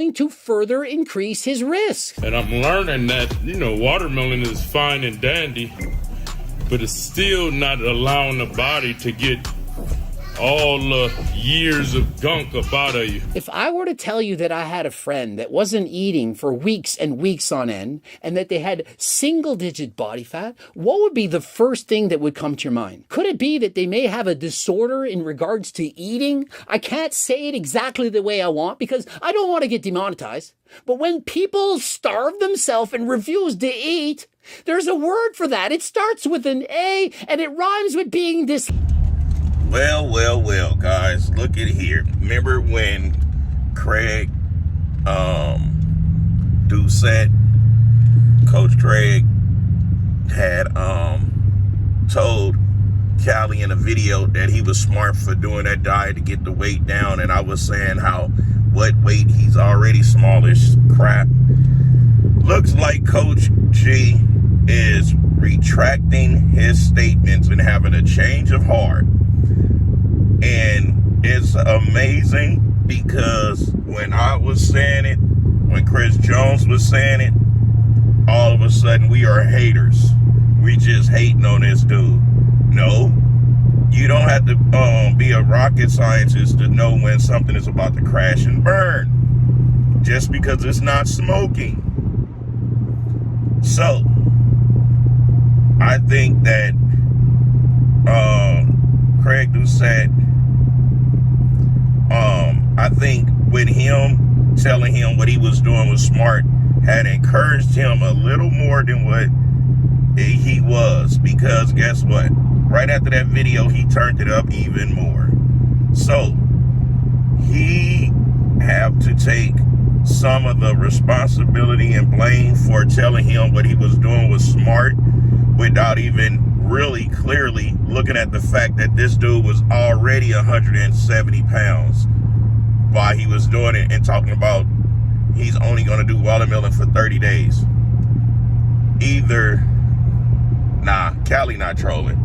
to further increase his risk. And I'm learning that, watermelon is fine and dandy, but it's still not allowing the body to get all the years of gunk up out of you. If I were to tell you that I had a friend that wasn't eating for weeks and weeks on end, and that they had single-digit body fat, what would be the first thing that would come to your mind? Could it be that they may have a disorder in regards to eating? I can't say it exactly the way I want because I don't want to get demonetized. But when people starve themselves and refuse to eat, there's a word for that. It starts with an A and it rhymes with being this. Well, guys, look at here. Remember when Craig, Doucette, Coach Craig had told Callie in a video that he was smart for doing that diet to get the weight down, and I was saying how what weight he's already smallish crap. Looks like Coach G is retracting his statements and having a change of heart. And it's amazing because when I was saying it, when Chris Jones was saying it, all of a sudden we are haters. We just hating on this dude. No, you don't have to be a rocket scientist to know when something is about to crash and burn just because it's not smoking. So I think that Craig Doucette, I think with him telling him what he was doing was smart, had encouraged him a little more than what he was, because guess what? Right after that video, he turned it up even more. So he have to take some of the responsibility and blame for telling him what he was doing was smart without even really clearly looking at the fact that this dude was already 170 pounds while he was doing it and talking about he's only going to do watermelon for 30 days. Callie not trolling.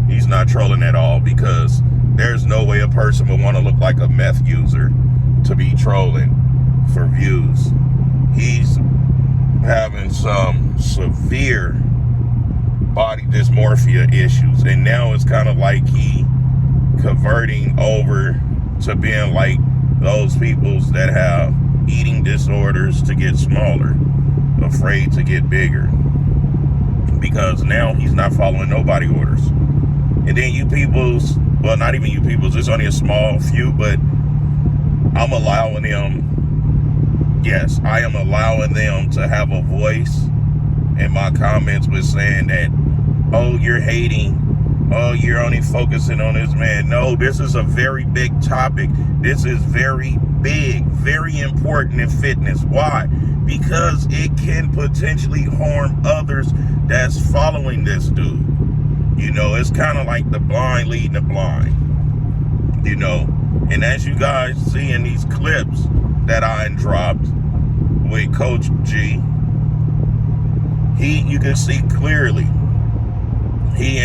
He's not trolling at all, because there's no way a person would want to look like a meth user to be trolling for views. He's having some severe body dysmorphia issues, and now it's kind of like he converting over to being like those peoples that have eating disorders to get smaller, afraid to get bigger, because now he's not following nobody orders. And then you peoples, well, not even you peoples, it's only a small few, but I'm allowing them, yes, I am allowing them to have a voice in my comments with saying that, oh, you're hating, oh, you're only focusing on this man. No, this is a very big topic. This is very big, very important in fitness. Why? Because it can potentially harm others that's following this dude. It's kind of like the blind leading the blind, And as you guys see in these clips that I dropped with Coach G, you can see clearly he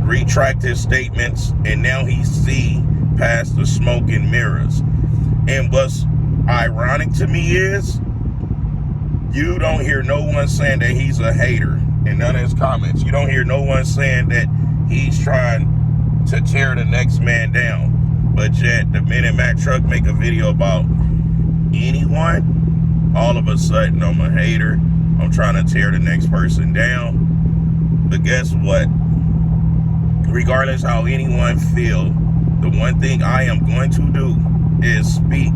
retract his statements, and now he see past the smoke and mirrors. And what's ironic to me is you don't hear no one saying that he's a hater in none of his comments. You don't hear no one saying that he's trying to tear the next man down. But yet, the minute Mack Truck make a video about anyone, all of a sudden I'm a hater. I'm trying to tear the next person down. But guess what? Regardless how anyone feel, the one thing I am going to do is speak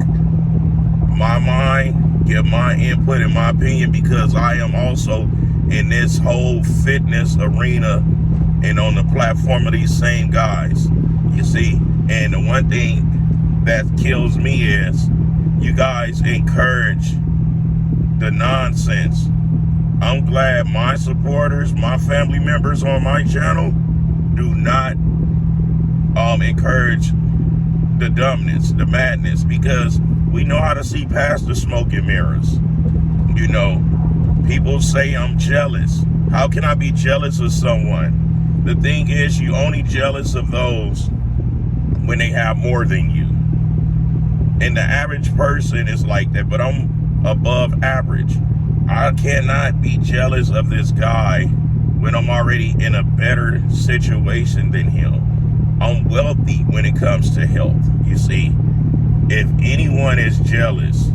my mind, give my input and my opinion, because I am also in this whole fitness arena and on the platform of these same guys, you see. And the one thing that kills me is you guys encourage the nonsense. I'm glad my supporters, my family members on my channel do not encourage the dumbness, the madness, because we know how to see past the smoke and mirrors. People say I'm jealous. How can I be jealous of someone? The thing is, you only jealous of those when they have more than you. And the average person is like that, but I'm above average. I cannot be jealous of this guy when I'm already in a better situation than him. I'm wealthy when it comes to health. You see, if anyone is jealous,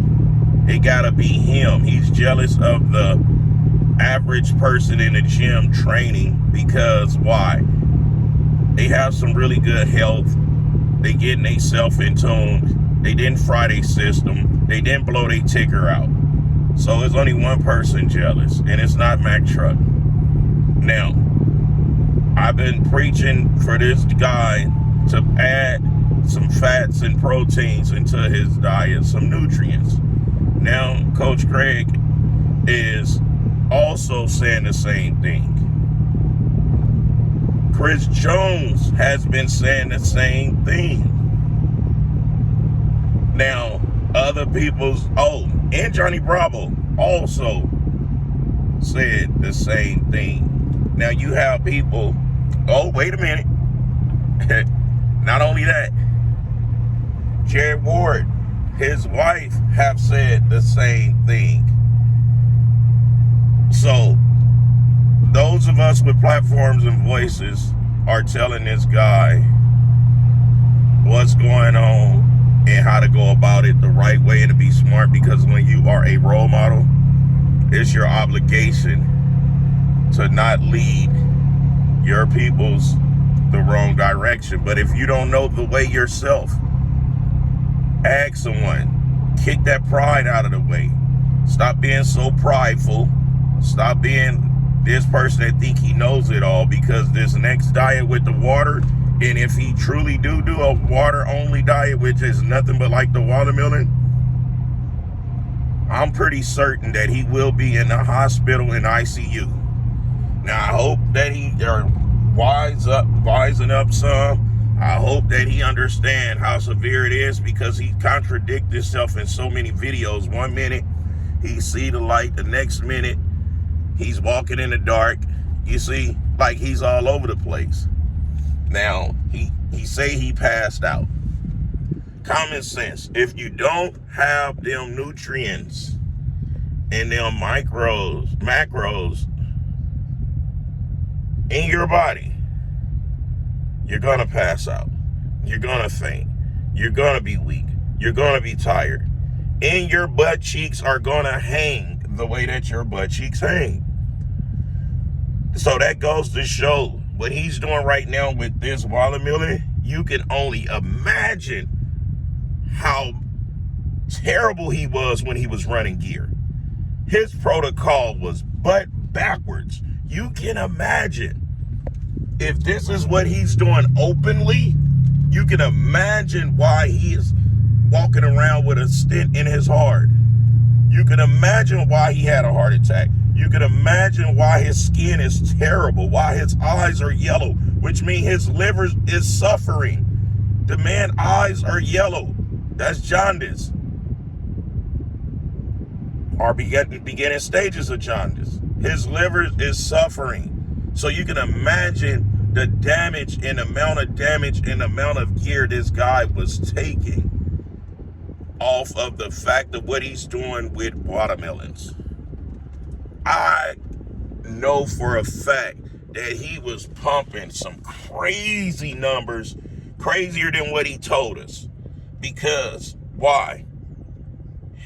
it gotta be him. He's jealous of the average person in the gym training because why? They have some really good health. They getting themselves in tune. They didn't fry their system. They didn't blow their ticker out. So it's only one person jealous, and it's not Mack Truck. Now, I've been preaching for this guy to add some fats and proteins into his diet, some nutrients. Now, Coach Craig is also saying the same thing. Chris Jones has been saying the same thing. Now, other people's, and Johnny Bravo also said the same thing. Now you have people, wait a minute. Not only that, Jared Ward, his wife, have said the same thing. So, those of us with platforms and voices are telling this guy what's going on and how to go about it the right way and to be smart, because when you are a role model, it's your obligation to not lead your peoples the wrong direction. But if you don't know the way yourself, ask someone. Kick that pride out of the way. Stop being so prideful. Stop being this person that think he knows it all, because this next diet with the water, and if he truly do a water-only diet, which is nothing but like the watermelon, I'm pretty certain that he will be in the hospital in ICU. Now, I hope that he wising up some. I hope that he understand how severe it is, because he contradicts himself in so many videos. 1 minute, he see the light. The next minute, he's walking in the dark. You see, like he's all over the place. Now, he say he passed out. Common sense. If you don't have them nutrients and them macros in your body, you're gonna pass out. You're gonna faint. You're gonna be weak. You're gonna be tired. And your butt cheeks are gonna hang the way that your butt cheeks hang. So that goes to show what he's doing right now with this watermelon. You can only imagine how terrible he was when he was running gear. His protocol was butt backwards. You can imagine. If this is what he's doing openly, you can imagine why he is walking around with a stent in his heart. You can imagine why he had a heart attack. You can imagine why his skin is terrible, why his eyes are yellow, which means his liver is suffering. The man's eyes are yellow. That's jaundice. Or beginning stages of jaundice. His liver is suffering. So you can imagine the damage and amount of gear this guy was taking off of the fact of what he's doing with watermelons. I know for a fact that he was pumping some crazy numbers, crazier than what he told us. Because, why?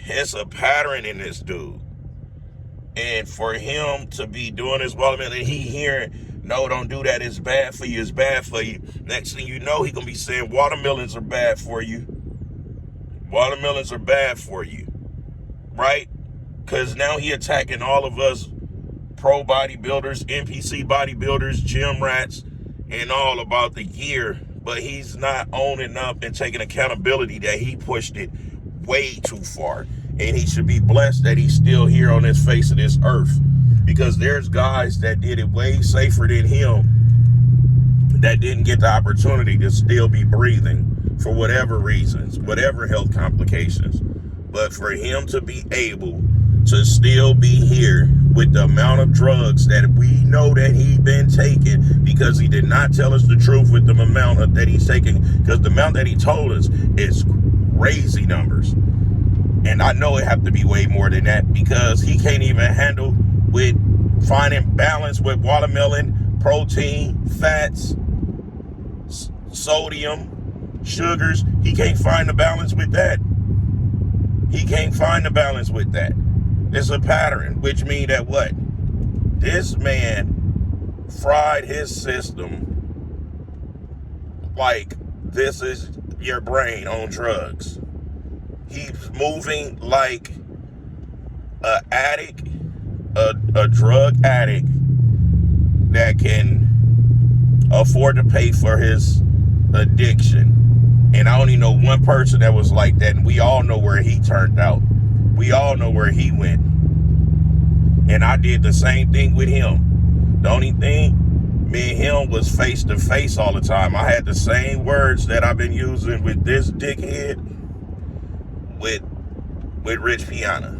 It's a pattern in this dude. And for him to be doing this watermelon, and he hearing, no, don't do that, it's bad for you, it's bad for you. Next thing you know, he gonna be saying watermelons are bad for you. Watermelons are bad for you, right? Because now he attacking all of us pro bodybuilders, NPC bodybuilders, gym rats, and all about the gear. But he's not owning up and taking accountability that he pushed it way too far. And he should be blessed that he's still here on this face of this earth. Because there's guys that did it way safer than him that didn't get the opportunity to still be breathing for whatever reasons, whatever health complications. But for him to be able to still be here with the amount of drugs that we know that he's been taking, because he did not tell us the truth with the amount that he's taking, because the amount that he told us is crazy numbers. And I know it have to be way more than that because he can't even handle with finding balance with watermelon, protein, fats, sodium, sugars. He can't find the balance with that. He can't find the balance with that. It's a pattern, which means that what? This man fried his system like this is your brain on drugs. He's moving like a addict, a drug addict that can afford to pay for his addiction. And I only know one person that was like that, and we all know where he turned out. We all know where he went. And I did the same thing with him. The only thing, me and him was face to face all the time. I had the same words that I've been using with this dickhead with Rich Piana.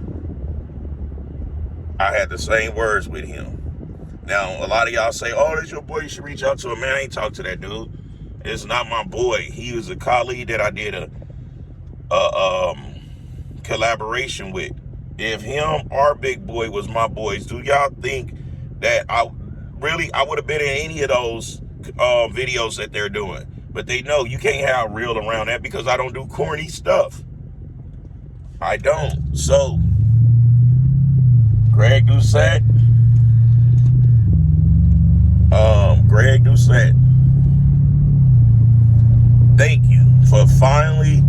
I had the same words with him. Now, a lot of y'all say, oh, that's your boy, you should reach out to him. Man, I ain't talk to that dude. It's not my boy. He was a colleague that I did a collaboration with. If him or Big Boy was my boys, do y'all think that I would have been in any of those videos that they're doing? But they know you can't have real around that because I don't do corny stuff. I don't. So, Greg Doucette, thank you for finally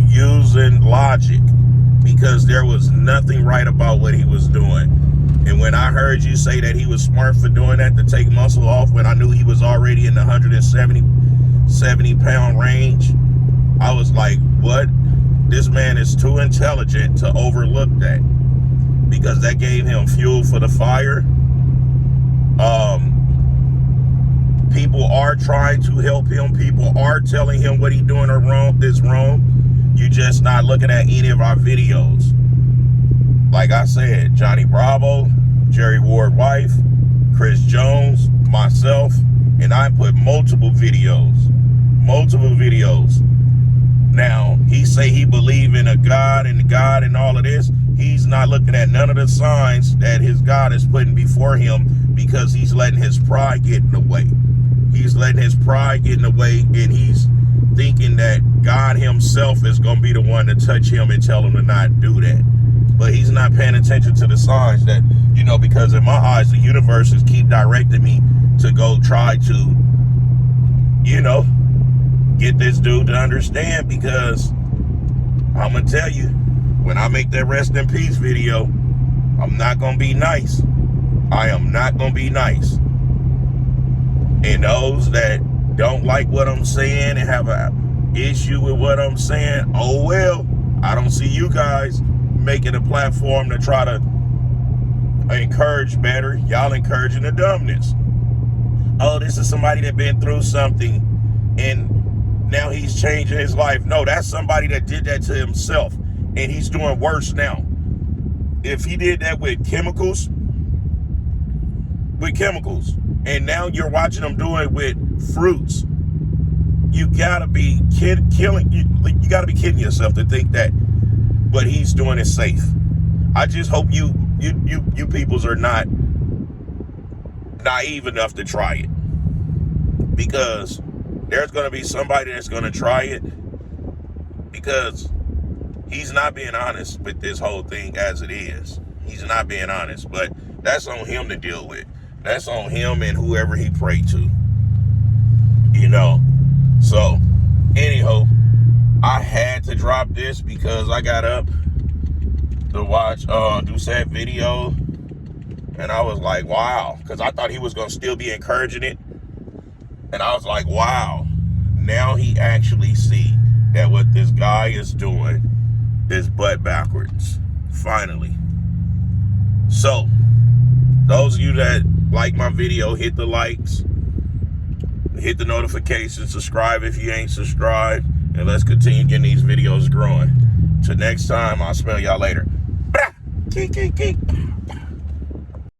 using logic, because there was nothing right about what he was doing. And when I heard you say that he was smart for doing that, to take muscle off, when I knew he was already in the 170 pound range, I was like, what? This man is too intelligent to overlook that, because that gave him fuel for the fire. People are trying to help him. People are telling him what he's doing is wrong. You just not looking at any of our videos. Like I said, Johnny Bravo, Jerry Ward wife, Chris Jones, myself, and I put multiple videos. Now, he say he believe in a God and all of this. He's not looking at none of the signs that his God is putting before him, because he's letting his pride get in the way. He's letting his pride get in the way, and he's thinking that God himself is going to be the one to touch him and tell him to not do that. But he's not paying attention to the signs that, because in my eyes, the universe is keep directing me to go try to, get this dude to understand, because I'm going to tell you, when I make that rest in peace video, I'm not going to be nice. I am not going to be nice. And those that don't like what I'm saying and have an issue with what I'm saying, oh well, I don't see you guys making a platform to try to encourage better. Y'all encouraging the dumbness. Oh, this is somebody that been through something and now he's changing his life. No, that's somebody that did that to himself, and he's doing worse now. If he did that with chemicals, and now you're watching him do it with fruits, you gotta be kidding yourself to think that what he's doing is safe. I just hope you peoples are not naive enough to try it, because there's going to be somebody that's going to try it, because he's not being honest with this whole thing as it is. He's not being honest, but that's on him to deal with. That's on him and whoever he prayed to. So, anyhow, I had to drop this because I got up to watch Doucette video, and I was like, wow, because I thought he was going to still be encouraging it. And I was like, wow, now he actually see that what this guy is doing is butt backwards, finally. So, those of you that like my video, hit the likes, hit the notifications, subscribe if you ain't subscribed, and let's continue getting these videos growing. Till next time, I'll smell y'all later.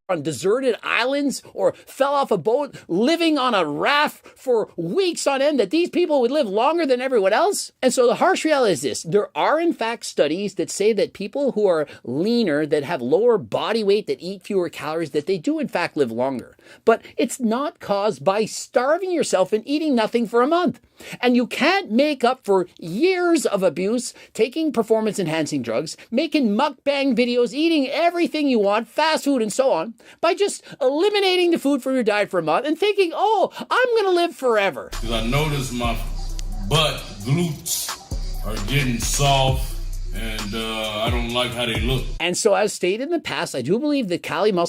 on deserted islands or fell off a boat living on a raft for weeks on end, that these people would live longer than everyone else? And so the harsh reality is this. There are in fact studies that say that people who are leaner, that have lower body weight, that eat fewer calories, that they do in fact live longer. But it's not caused by starving yourself and eating nothing for a month. And you can't make up for years of abuse, taking performance enhancing drugs, making mukbang videos, eating everything you want, fast food and so on, by just eliminating the food from your diet for a month and thinking, oh, I'm going to live forever. Because I noticed my butt glutes are getting soft and I don't like how they look. And so as stated in the past, I do believe that Cali muscle